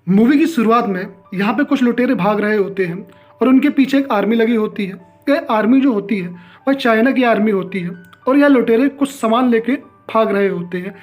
Movie की शुरुआत में यहाँ पे कुछ लुटेरे भाग रहे होते हैं और उनके पीछे एक आर्मी लगी होती है। यह आर्मी जो होती है वह चाइना की आर्मी होती है और यह लुटेरे कुछ सामान लेके भाग रहे होते हैं।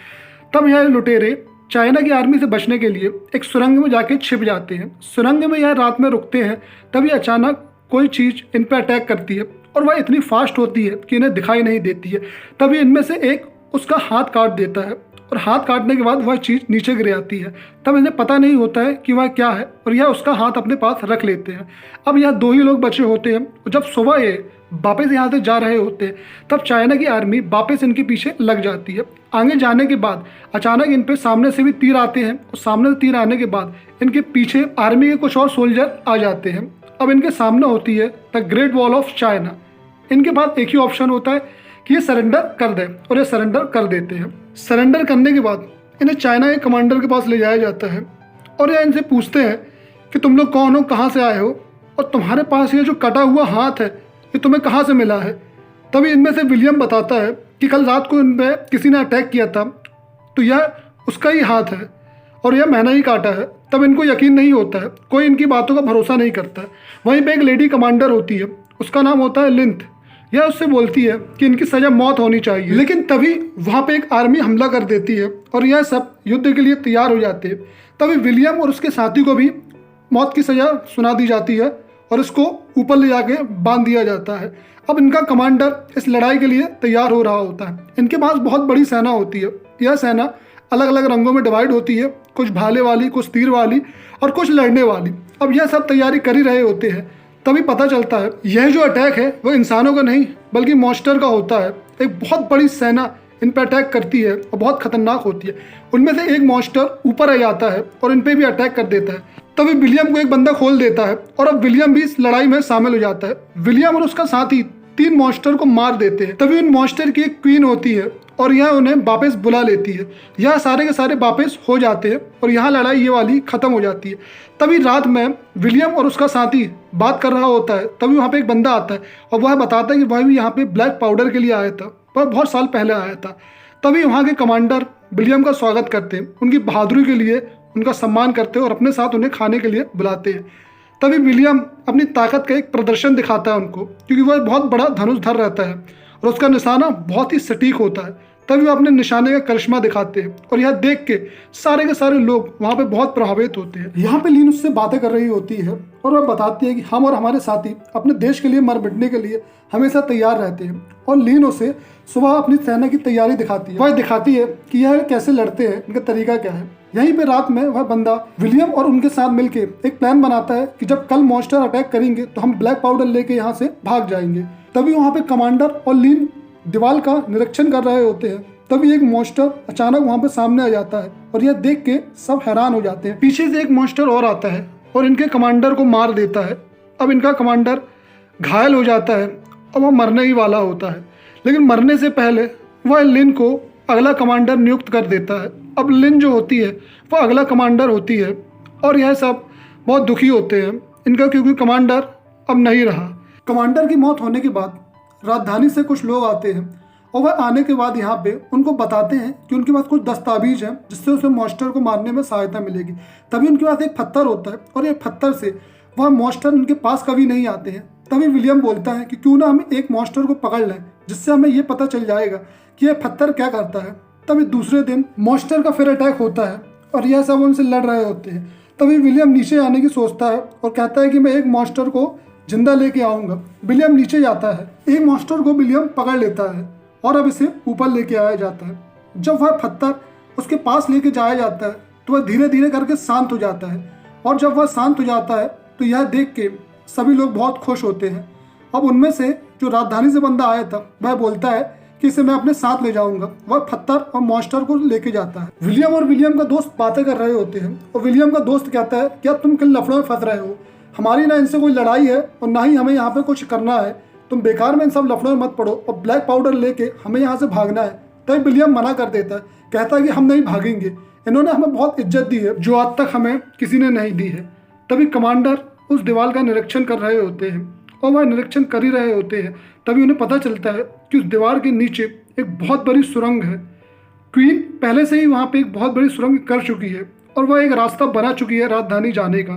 तब यह लुटेरे चाइना की आर्मी से बचने के लिए एक सुरंग में जाके छिप जाते हैं। सुरंग में यह रात में रुकते हैं, तभी अचानक कोई चीज़ इन पर अटैक करती है और वह इतनी फास्ट होती है कि इन्हें दिखाई नहीं देती है। तभी इनमें से एक उसका हाथ काट देता है और हाथ काटने के बाद वह चीज़ नीचे गिर जाती है। तब इन्हें पता नहीं होता है कि वह क्या है और यह उसका हाथ अपने पास रख लेते हैं। अब यह दो ही लोग बचे होते हैं और जब सुबह ये वापस यहाँ से जा रहे होते हैं तब चाइना की आर्मी वापस इनके पीछे लग जाती है। आगे जाने के बाद अचानक इन पे सामने से भी तीर आते हैं और सामने से तीर आने के बाद इनके पीछे आर्मी के कुछ और सोल्जर आ जाते हैं। अब इनके सामने होती है the great wall of China. इनके पास एक ही ऑप्शन होता है कि ये सरेंडर कर दें और ये सरेंडर कर देते हैं। सरेंडर करने के बाद इन्हें चाइना के कमांडर के पास ले जाया जाता है और यह इनसे पूछते हैं कि तुम लोग कौन हो, कहाँ से आए हो और तुम्हारे पास ये जो कटा हुआ हाथ है ये तुम्हें कहाँ से मिला है। तभी इनमें से विलियम बताता है कि कल रात को इन पर किसी ने अटैक किया था तो यह उसका ही हाथ है और यह मैंने ही काटा है। तब इनको यकीन नहीं होता है, कोई इनकी बातों का भरोसा नहीं करता है। वहीं पे एक लेडी कमांडर होती है, उसका नाम होता है लिंथ। यह उससे बोलती है कि इनकी सज़ा मौत होनी चाहिए, लेकिन तभी वहाँ पे एक आर्मी हमला कर देती है और यह सब युद्ध के लिए तैयार हो जाते हैं। तभी विलियम और उसके साथी को भी मौत की सज़ा सुना दी जाती है और इसको ऊपर ले जाके बांध दिया जाता है। अब इनका कमांडर इस लड़ाई के लिए तैयार हो रहा होता है। इनके पास बहुत बड़ी सेना होती है। यह सेना अलग अलग रंगों में डिवाइड होती है, कुछ भाले वाली, कुछ तीर वाली और कुछ लड़ने वाली। अब यह सब तैयारी कर ही रहे होते हैं, तभी पता चलता है यह जो अटैक है वो इंसानों का नहीं बल्कि मॉन्स्टर का होता है। एक बहुत बड़ी सेना इन पर अटैक करती है और बहुत खतरनाक होती है। उनमें से एक मॉन्स्टर ऊपर आ जाता है और इन पर भी अटैक कर देता है। तभी विलियम को एक बंदा खोल देता है और अब विलियम भी इस लड़ाई में शामिल हो जाता है। विलियम और उसका साथी 3 मॉन्स्टर को मार देते हैं। तभी उन मॉन्स्टर की एक क्वीन होती है और यह उन्हें वापस बुला लेती है। यह सारे के सारे वापस हो जाते हैं और यहाँ लड़ाई ये वाली खत्म हो जाती है। तभी रात में विलियम और उसका साथी बात कर रहा होता है, तभी वहाँ पे एक बंदा आता है और वह बताता है कि वह भी यहाँ पे ब्लैक पाउडर के लिए आया था, वह बहुत साल पहले आया था। तभी वहाँ के कमांडर विलियम का स्वागत करते हैं, उनकी बहादुरी के लिए उनका सम्मान करते हैं और अपने साथ उन्हें खाने के लिए बुलाते हैं। तभी विलियम अपनी ताकत का एक प्रदर्शन दिखाता है उनको, क्योंकि वह बहुत बड़ा धनुषधर रहता है और उसका निशाना बहुत ही सटीक होता है। तभी वो अपने निशाने का करिश्मा दिखाते हैं और यह देख के सारे लोग वहाँ पे बहुत प्रभावित होते हैं। यहाँ पे लीन उससे बातें कर रही होती है और वह बताती है कि हम और हमारे साथी अपने देश के लिए मर मिटने के लिए हमेशा तैयार रहते हैं। और लीन उसे सुबह अपनी सेना की तैयारी दिखाती है। वह दिखाती है कि यह कैसे लड़ते हैं, इनका तरीका क्या है। यहीं पे रात में वह बंदा विलियम और उनके साथ मिलके एक प्लान बनाता है कि जब कल मॉन्स्टर अटैक करेंगे तो हम ब्लैक पाउडर लेके यहाँ से भाग जाएंगे। तभी वहाँ पे कमांडर और लीन दीवार का निरीक्षण कर रहे होते हैं। तभी एक मॉन्स्टर अचानक वहाँ पे सामने आ जाता है और यह देख के सब हैरान हो जाते हैं। पीछे से एक मॉन्स्टर और आता है और इनके कमांडर को मार देता है। अब इनका कमांडर घायल हो जाता है और वह मरने ही वाला होता है, लेकिन मरने से पहले वह लिन को अगला कमांडर नियुक्त कर देता है। अब लिन जो होती है वह अगला कमांडर होती है और यह सब बहुत दुखी होते हैं इनका, क्योंकि कमांडर अब नहीं रहा। कमांडर की मौत होने के बाद राजधानी से कुछ लोग आते हैं और वह आने के बाद यहाँ पे उनको बताते हैं कि उनके पास कुछ दस्तावेज हैं जिससे उसे मॉन्स्टर को मारने में सहायता मिलेगी। तभी उनके पास एक पत्थर होता है और एक पत्थर से वह मॉन्स्टर उनके पास कभी नहीं आते हैं। तभी विलियम बोलता है कि क्यों ना हम एक मॉन्स्टर को पकड़ लें, जिससे हमें ये पता चल जाएगा कि यह पत्थर क्या करता है। तभी दूसरे दिन मॉन्स्टर का फिर अटैक होता है और यह सब उनसे लड़ रहे होते हैं। तभी विलियम नीचे आने की सोचता है और कहता है कि मैं एक मॉन्स्टर को जिंदा लेके आऊँगा। विलियम नीचे जाता है, एक मॉन्स्टर को विलियम पकड़ लेता है और अब इसे ऊपर लेके आया जाता है। जब वह पत्थर उसके पास लेके जाया जाता है तो वह धीरे धीरे करके शांत हो जाता है और जब वह शांत हो जाता है तो यह देख के सभी लोग बहुत खुश होते हैं। अब उनमें से जो राजधानी से बंदा आया था वह बोलता है कि इसे मैं अपने साथ ले जाऊंगा। वह पत्थर और मॉन्स्टर को लेके जाता है। विलियम और विलियम का दोस्त बातें कर रहे होते हैं और विलियम का दोस्त कहता है क्या तुम किन लफड़ों में फंस रहे हो, हमारी ना इनसे कोई लड़ाई है और ना ही हमें यहाँ पे कुछ करना है, तुम बेकार में इन सब लफड़ों में मत पड़ो और ब्लैक पाउडर लेके हमें यहाँ से भागना है। तभी विलियम मना कर देता है, कहता है कि हम नहीं भागेंगे, इन्होंने हमें बहुत इज्जत दी है जो आज तक हमें किसी ने नहीं दी है। तभी कमांडर उस दीवार का निरीक्षण कर रहे होते हैं और वह निरीक्षण कर ही रहे होते हैं। तभी उन्हें पता चलता है कि उस दीवार के नीचे एक बहुत बड़ी सुरंग है। क्वीन पहले से ही वहाँ पे एक बहुत बड़ी सुरंग कर चुकी है और वह एक रास्ता बना चुकी है राजधानी जाने का।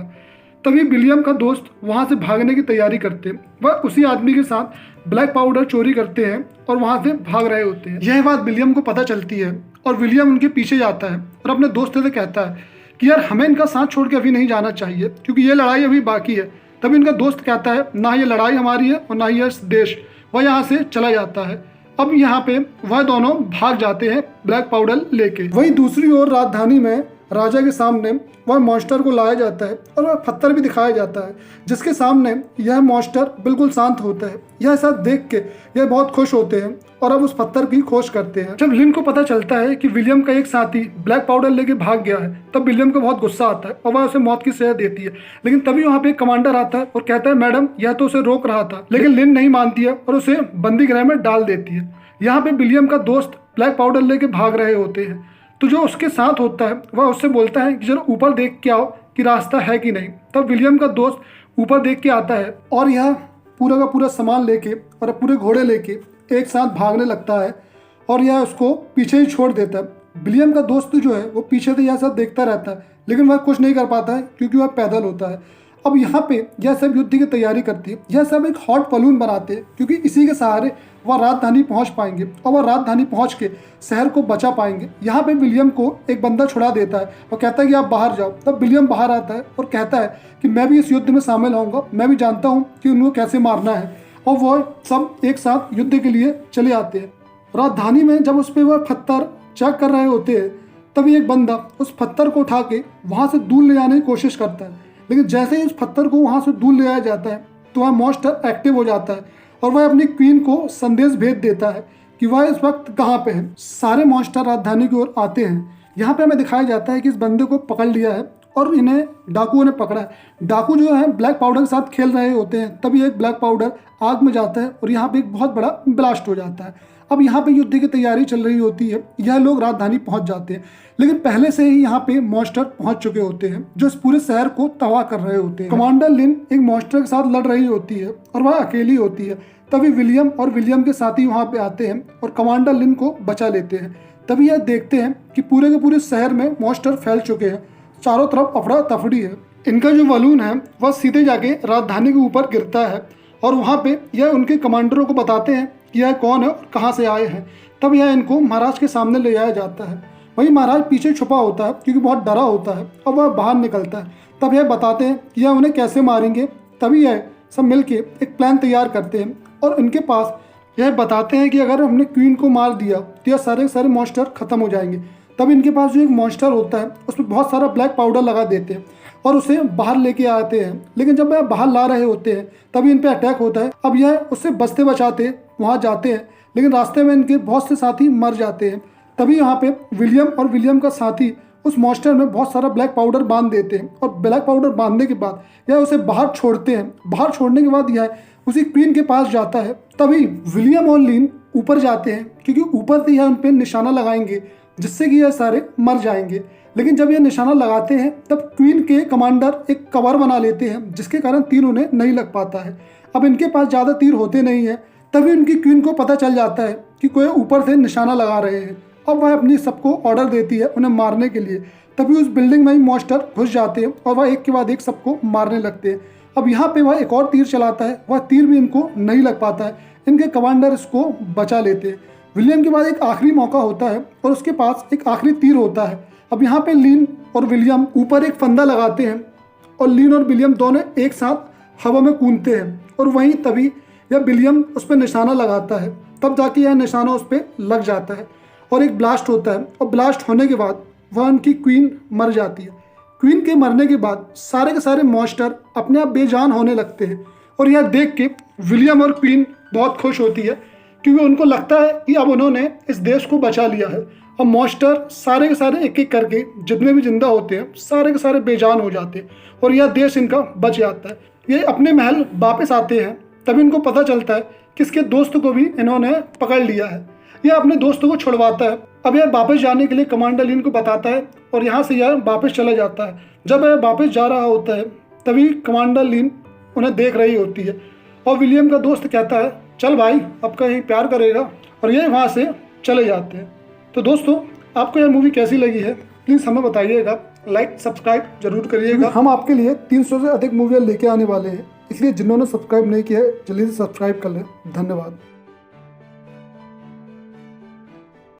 तभी विलियम का दोस्त वहां से भागने की तैयारी करते हैं। वह उसी आदमी के साथ ब्लैक पाउडर चोरी करते हैं और वहां से भाग रहे होते हैं। यह बात विलियम को पता चलती है और विलियम उनके पीछे जाता है और अपने दोस्त से कहता है कि यार हमें इनका साथ छोड़ के अभी नहीं जाना चाहिए क्योंकि ये लड़ाई अभी बाकी है। तभी इनका दोस्त कहता है ना ये लड़ाई हमारी है और ना ही इस देश। वह यहाँ से चला जाता है। अब यहाँ पे वह दोनों भाग जाते हैं ब्लैक पाउडर लेके। वहीं दूसरी ओर राजधानी में राजा के सामने वह मॉन्स्टर को लाया जाता है और वह पत्थर भी दिखाया जाता है जिसके सामने यह मॉन्स्टर बिल्कुल शांत होता है। यह सब देख के यह बहुत खुश होते हैं और अब उस पत्थर की खोज करते हैं। जब लिन को पता चलता है कि विलियम का एक साथी ब्लैक पाउडर लेके भाग गया है तब विलियम को बहुत गुस्सा आता है और वह उसे मौत की सजा देती है। लेकिन तभी वहाँ पे एक कमांडर आता है और कहता है मैडम यह तो उसे रोक रहा था। लेकिन लिन नहीं मानती है और उसे बंदी गृह में डाल देती है। यहाँ पे विलियम का दोस्त ब्लैक पाउडर लेके भाग रहे होते हैं तो जो उसके साथ होता है वह उससे बोलता है कि चलो ऊपर देख के आओ कि रास्ता है कि नहीं। तब विलियम का दोस्त ऊपर देख के आता है और यह पूरा का पूरा सामान लेके और पूरे घोड़े लेके एक साथ भागने लगता है और यह उसको पीछे ही छोड़ देता है। विलियम का दोस्त जो है वो पीछे से यह सब देखता रहता है लेकिन वह कुछ नहीं कर पाता है क्योंकि वह पैदल होता है। अब यहाँ पे यह सब युद्ध की तैयारी करती है। यह सब एक हॉट बलून बनाते हैं क्योंकि इसी के सहारे वह राजधानी पहुँच पाएंगे और वह राजधानी पहुँच के शहर को बचा पाएंगे। यहाँ पे विलियम को एक बंदा छुड़ा देता है और कहता है कि आप बाहर जाओ। तब विलियम बाहर आता है और कहता है कि मैं भी इस युद्ध में शामिल होऊंगा, मैं भी जानता हूँ कि उनको कैसे मारना है। और वह सब एक साथ युद्ध के लिए चले आते हैं। राजधानी में जब उस पर वह पत्थर चेक कर रहे होते हैं तभी एक बंदा उस पत्थर को उठा के वहाँ से दूर ले जाने की कोशिश करता है। लेकिन जैसे ही उस पत्थर को वहाँ से दूर ले जाया जाता है तो वह मॉन्स्टर एक्टिव हो जाता है और वह अपनी क्वीन को संदेश भेज देता है कि वह इस वक्त कहाँ पे है। सारे मॉन्स्टर राजधानी की ओर आते हैं। यहाँ पे हमें दिखाया जाता है कि इस बंदे को पकड़ लिया है और इन्हें डाकुओं ने पकड़ा है। डाकू जो है ब्लैक पाउडर के साथ खेल रहे होते हैं तभी एक ब्लैक पाउडर आग में जाता है और यहाँ पे एक बहुत बड़ा ब्लास्ट हो जाता है। अब यहाँ पे युद्ध की तैयारी चल रही होती है। यह लोग राजधानी पहुंच जाते हैं लेकिन पहले से ही यहाँ पे मॉन्स्टर पहुंच चुके होते हैं जो इस पूरे शहर को तबाह कर रहे होते हैं। कमांडर लिन एक मॉन्स्टर के साथ लड़ रही होती है और वह अकेली होती है। तभी विलियम और विलियम के साथी वहाँ पे आते हैं और कमांडर लिन को बचा लेते हैं। तभी यह देखते हैं कि पूरे के पूरे शहर में मॉन्स्टर फैल चुके हैं। चारों तरफ अफरा तफड़ी है। इनका जो बलून है वह सीधे जाके राजधानी के ऊपर गिरता है और वहाँ पे यह उनके कमांडरों को बताते हैं कि यह कौन है और कहाँ से आए हैं। तब यह इनको महाराज के सामने ले जाया जाता है। वही महाराज पीछे छुपा होता है क्योंकि बहुत डरा होता है और वह बाहर निकलता है। तब यह बताते हैं कि यह उन्हें कैसे मारेंगे। तभी यह सब मिलके एक प्लान तैयार करते हैं और इनके पास यह बताते हैं कि अगर हमने क्वीन को मार दिया तो यह सारे सारे मॉन्स्टर खत्म हो जाएंगे। तब इनके पास जो एक मॉन्स्टर होता है उसमें बहुत सारा ब्लैक पाउडर लगा देते हैं और उसे बाहर लेके आते हैं। लेकिन जब वह बाहर ला रहे होते हैं तभी इन पे अटैक होता है। अब यह उससे बचते बचाते वहाँ जाते हैं लेकिन रास्ते में इनके बहुत से साथी मर जाते हैं। तभी यहाँ पे विलियम और विलियम का साथी उस मॉन्स्टर में बहुत सारा ब्लैक पाउडर बांध देते हैं और ब्लैक पाउडर बांधने के बाद यह उसे बाहर छोड़ते हैं। बाहर छोड़ने के बाद यह उसी क्वीन के पास जाता है। तभी विलियम और लिन ऊपर जाते हैं क्योंकि ऊपर से यह उन पर निशाना लगाएंगे जिससे कि यह सारे मर जाएंगे। लेकिन जब यह निशाना लगाते हैं तब क्वीन के कमांडर एक कवर बना लेते हैं जिसके कारण तीर उन्हें नहीं लग पाता है। अब इनके पास ज़्यादा तीर होते नहीं हैं। तभी उनकी क्वीन को पता चल जाता है कि कोई ऊपर से निशाना लगा रहे हैं। अब वह अपनी सबको ऑर्डर देती है उन्हें मारने के लिए। तभी उस बिल्डिंग में ही मॉन्स्टर घुस जाते हैं और वह एक के बाद एक सबको मारने लगते हैं। अब यहाँ पे वह एक और तीर चलाता है। वह तीर भी इनको नहीं लग पाता है। इनके कमांडर इसको बचा लेते हैं। विलियम के बाद एक आखिरी मौका होता है और उसके पास एक आखिरी तीर होता है। अब यहाँ पे लिन और विलियम ऊपर एक फंदा लगाते हैं और लिन और विलियम दोनों एक साथ हवा में कूदते हैं और वहीं तभी यह विलियम उस पर निशाना लगाता है। तब जाके यह निशाना उस पर लग जाता है और एक ब्लास्ट होता है और ब्लास्ट होने के बाद वह उनकी क्वीन मर जाती है। क्वीन के मरने के बाद सारे के सारे मॉन्स्टर अपने आप बेजान होने लगते हैं और यह देख के विलियम और क्वीन बहुत खुश होती है क्योंकि उनको लगता है कि अब उन्होंने इस देश को बचा लिया है। अब मॉन्स्टर सारे के सारे एक एक करके जितने भी जिंदा होते हैं सारे के सारे बेजान हो जाते हैं और यह देश इनका बच जाता है। ये अपने महल वापस आते हैं। तभी इनको पता चलता है कि इसके दोस्त को भी इन्होंने पकड़ लिया है। यह अपने दोस्तों को छुड़वाता है। अब यह वापस जाने के लिए कमांडर लिन को बताता है और यहाँ से यह वापस चला जाता है। जब यह वापस जा रहा होता है तभी कमांडर लिन उन्हें देख रही होती है और विलियम का दोस्त कहता है चल भाई अब कहीं प्यार करेगा और ये वहाँ से चले जाते हैं। तो दोस्तों आपको यह मूवी कैसी लगी है प्लीज़ हमें बताइएगा। लाइक सब्सक्राइब जरूर करिएगा। हम आपके लिए 300 से अधिक मूवियाँ लेके आने वाले हैं, इसलिए जिन्होंने सब्सक्राइब नहीं किया है जल्दी से सब्सक्राइब कर लें। धन्यवाद।